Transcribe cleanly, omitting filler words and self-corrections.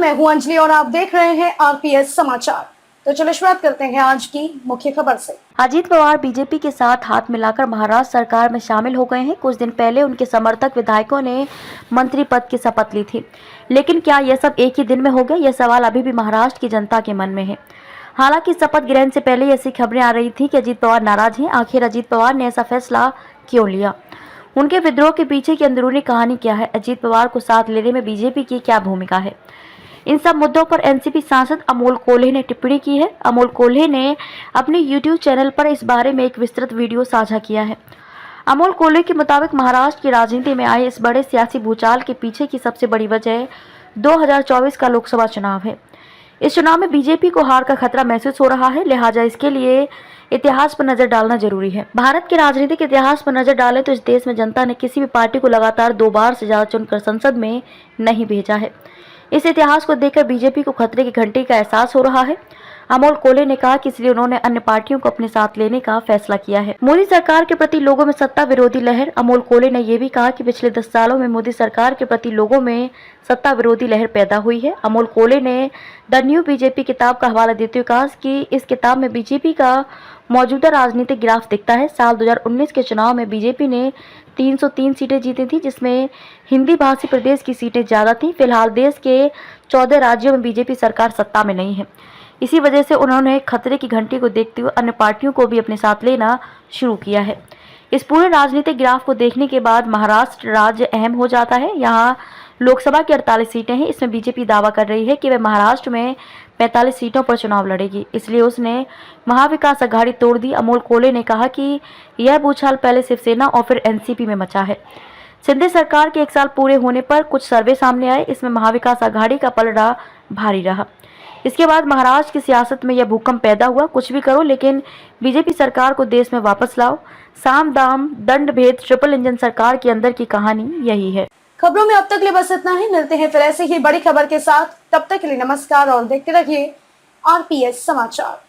मैं हूं अंजलि और आप देख रहे हैं आरपीएस समाचार। तो चलिए शुरुआत करते हैं आज की मुख्य खबर से। अजीत पवार बीजेपी के साथ हाथ मिलाकर महाराष्ट्र सरकार में शामिल हो गए हैं। कुछ दिन पहले उनके समर्थक विधायकों ने मंत्री पद की शपथ ली थी, लेकिन क्या यह सब एक ही दिन में हो गया? यह सवाल अभी भी महाराष्ट्र की जनता के मन में है। हालांकि शपथ ग्रहण से पहले ऐसी खबरें आ रही थी कि अजीत पवार नाराज हैं। आखिर अजीत पवार ने ऐसा फैसला क्यों लिया? उनके विद्रोह के पीछे की अंदरूनी कहानी क्या है? अजीत पवार को साथ लेने में बीजेपी की क्या भूमिका है? इन सब मुद्दों पर एनसीपी सांसद अमोल कोल्हे ने टिप्पणी की है। अमोल कोल्हे ने अपने यूट्यूब चैनल पर इस बारे में एक विस्तृत वीडियो साझा किया है। अमोल कोल्हे के मुताबिक महाराष्ट्र की राजनीति में आए इस बड़े सियासी भूचाल के पीछे की सबसे बड़ी वजह 2024 का लोकसभा चुनाव है। इस चुनाव में बीजेपी को हार का खतरा महसूस हो रहा है, लिहाजा इसके लिए इतिहास पर नजर डालना जरूरी है। भारत के राजनीतिक इतिहास पर नजर डालें तो इस देश में जनता ने किसी भी पार्टी को लगातार 2 बार से ज्यादा चुनकर संसद में नहीं भेजा है। इस इतिहास को देखकर बीजेपी को खतरे की घंटी का एहसास हो रहा है। अमोल कोल्हे ने कहा कि इसलिए उन्होंने अन्य पार्टियों को अपने साथ लेने का फैसला किया है। मोदी सरकार के प्रति लोगों में सत्ता विरोधी लहर। अमोल कोल्हे ने यह भी कहा कि पिछले 10 सालों में मोदी सरकार के प्रति लोगों में सत्ता विरोधी लहर पैदा हुई है। अमोल कोल्हे ने द न्यू बीजेपी किताब का हवाला देते हुए कहा कि इस किताब में बीजेपी का मौजूदा राजनीतिक ग्राफ दिखता है। साल 2019 के चुनाव में बीजेपी ने 303 सीटें जीती थी, जिसमें हिंदी भाषी प्रदेश की सीटें ज्यादा थीं। फिलहाल देश के 14 राज्यों में बीजेपी सरकार सत्ता में नहीं है। इसी वजह से उन्होंने खतरे की घंटी को देखते हुए अन्य पार्टियों को भी अपने साथ लेना शुरू किया है। इस पूरे राजनीतिक ग्राफ को देखने के बाद महाराष्ट्र राज्य अहम हो जाता है। यहाँ लोकसभा की 48 सीटें हैं। इसमें बीजेपी दावा कर रही है कि वह महाराष्ट्र में 45 सीटों पर चुनाव लड़ेगी, इसलिए उसने महाविकास अघाड़ी तोड़ दी। अमोल कोल्हे ने कहा कि यह भूचाल पहले शिवसेना और फिर एनसीपी में मचा है। शिंदे सरकार के 1 साल पूरे होने पर कुछ सर्वे सामने आए, इसमें महाविकास अघाड़ी का पलड़ा भारी रहा। इसके बाद महाराष्ट्र की सियासत में यह भूकंप पैदा हुआ। कुछ भी करो लेकिन बीजेपी सरकार को देश में वापस लाओ। साम दाम दंड भेद ट्रिपल इंजन सरकार के अंदर की कहानी यही है। खबरों में अब तक लिए बस इतना ही। मिलते हैं फिर ऐसे ही बड़ी खबर के साथ। तब तक के लिए नमस्कार और देखते रहिए आरपीएस समाचार।